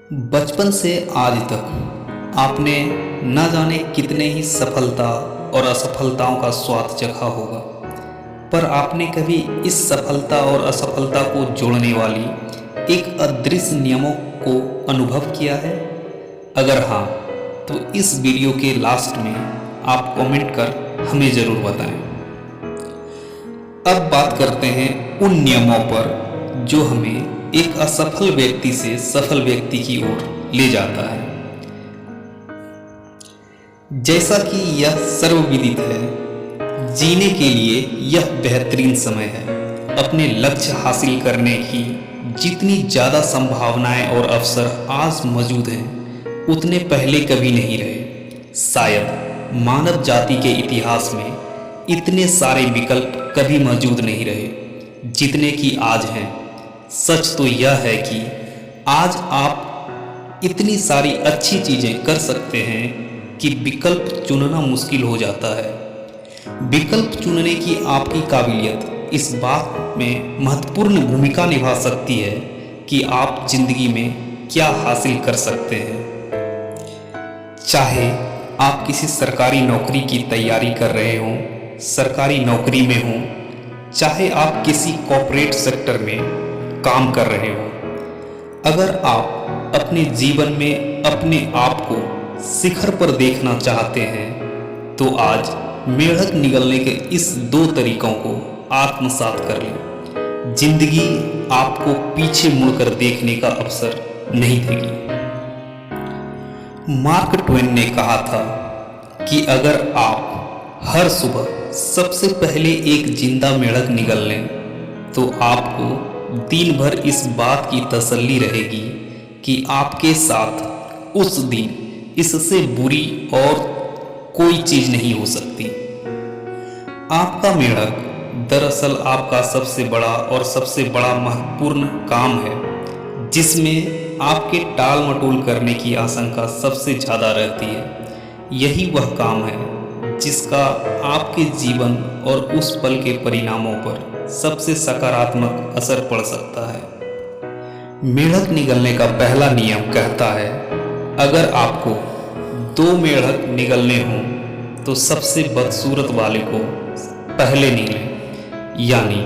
बचपन से आज तक आपने न जाने कितने ही सफलता और असफलताओं का स्वाद चखा होगा, पर आपने कभी इस सफलता और असफलता को जोड़ने वाली एक अदृश्य नियमों को अनुभव किया है? अगर हाँ, तो इस वीडियो के लास्ट में आप कमेंट कर हमें ज़रूर बताएं। अब बात करते हैं उन नियमों पर जो हमें एक असफल व्यक्ति से सफल व्यक्ति की ओर ले जाता है। जैसा कि यह सर्वविदित है, जीने के लिए यह बेहतरीन समय है। अपने लक्ष्य हासिल करने की जितनी ज़्यादा संभावनाएं और अवसर आज मौजूद हैं, उतने पहले कभी नहीं रहे। शायद मानव जाति के इतिहास में इतने सारे विकल्प कभी मौजूद नहीं रहे जितने कि आज हैं। सच तो यह है कि आज आप इतनी सारी अच्छी चीज़ें कर सकते हैं कि विकल्प चुनना मुश्किल हो जाता है। विकल्प चुनने की आपकी काबिलियत इस बात में महत्वपूर्ण भूमिका निभा सकती है कि आप जिंदगी में क्या हासिल कर सकते हैं। चाहे आप किसी सरकारी नौकरी की तैयारी कर रहे हों, सरकारी नौकरी में हों, चाहे आप किसी कॉर्पोरेट सेक्टर में काम कर रहे हो, अगर आप अपने जीवन में अपने आप को शिखर पर देखना चाहते हैं तो आज मेढक निगलने के इस 2 तरीकों को आत्मसात कर लें। जिंदगी आपको पीछे मुड़कर देखने का अवसर नहीं देगी। मार्क ट्वेन ने कहा था कि अगर आप हर सुबह सबसे पहले एक जिंदा मेढक निगल लें तो आपको दिन भर इस बात की तसल्ली रहेगी कि आपके साथ उस दिन इससे बुरी और कोई चीज नहीं हो सकती। आपका मेढक दरअसल आपका सबसे बड़ा और सबसे बड़ा महत्वपूर्ण काम है, जिसमें आपके टाल मटोल करने की आशंका सबसे ज़्यादा रहती है। यही वह काम है जिसका आपके जीवन और उस पल के परिणामों पर सबसे सकारात्मक असर पड़ सकता है। मेढक निगलने का पहला नियम कहता है, अगर आपको 2 मेढक निगलने हों तो सबसे बदसूरत वाले को पहले निगलें। यानी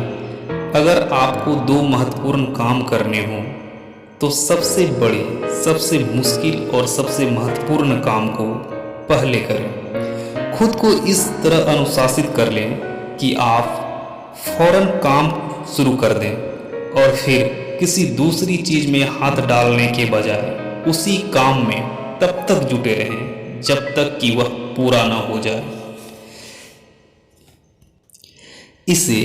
अगर आपको 2 महत्वपूर्ण काम करने हों तो सबसे बड़े, सबसे मुश्किल और सबसे महत्वपूर्ण काम को पहले करें। खुद को इस तरह अनुशासित कर लें कि आप फौरन काम शुरू कर दें और फिर किसी दूसरी चीज में हाथ डालने के बजाय उसी काम में तब तक जुटे रहें जब तक कि वह पूरा न हो जाए। इसे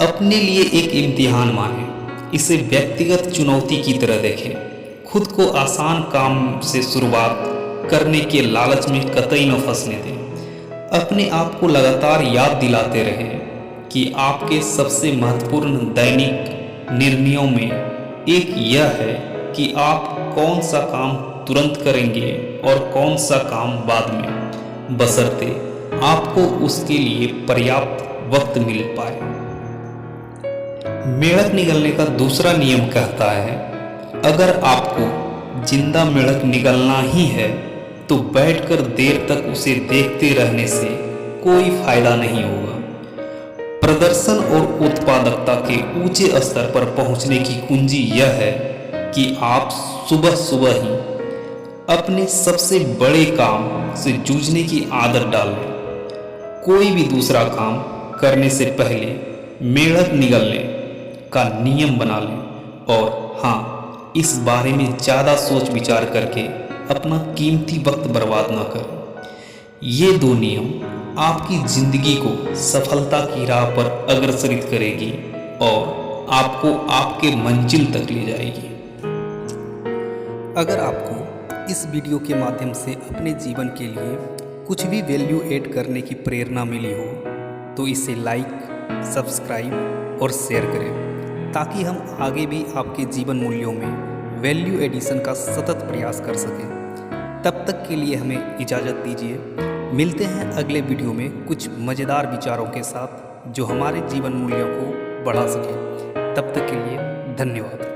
अपने लिए एक इम्तिहान मानें। इसे व्यक्तिगत चुनौती की तरह देखें। खुद को आसान काम से शुरुआत करने के लालच में कतई न फंसने दें। अपने आप को लगातार याद दिलाते रहें कि आपके सबसे महत्वपूर्ण दैनिक निर्णयों में एक यह है कि आप कौन सा काम तुरंत करेंगे और कौन सा काम बाद में, बशर्ते आपको उसके लिए पर्याप्त वक्त मिल पाए। मेढक निगलने का दूसरा नियम कहता है, अगर आपको जिंदा मेढक निगलना ही है तो बैठकर देर तक उसे देखते रहने से कोई फायदा नहीं होगा। प्रदर्शन और उत्पादकता के ऊंचे स्तर पर पहुंचने की कुंजी यह है कि आप सुबह सुबह ही अपने सबसे बड़े काम से जूझने की आदत डाल लें। कोई भी दूसरा काम करने से पहले मेढक निगलने का नियम बना लें और हाँ, इस बारे में ज़्यादा सोच विचार करके अपना कीमती वक्त बर्बाद ना करें। ये 2 नियम आपकी जिंदगी को सफलता की राह पर अग्रसरित करेगी और आपको आपके मंजिल तक ले जाएगी। अगर आपको इस वीडियो के माध्यम से अपने जीवन के लिए कुछ भी वैल्यू ऐड करने की प्रेरणा मिली हो तो इसे लाइक, सब्सक्राइब और शेयर करें, ताकि हम आगे भी आपके जीवन मूल्यों में वैल्यू एडिशन का सतत प्रयास कर सकें। तब तक के लिए हमें इजाज़त दीजिए। मिलते हैं अगले वीडियो में कुछ मज़ेदार विचारों के साथ जो हमारे जीवन मूल्यों को बढ़ा सके। तब तक के लिए धन्यवाद।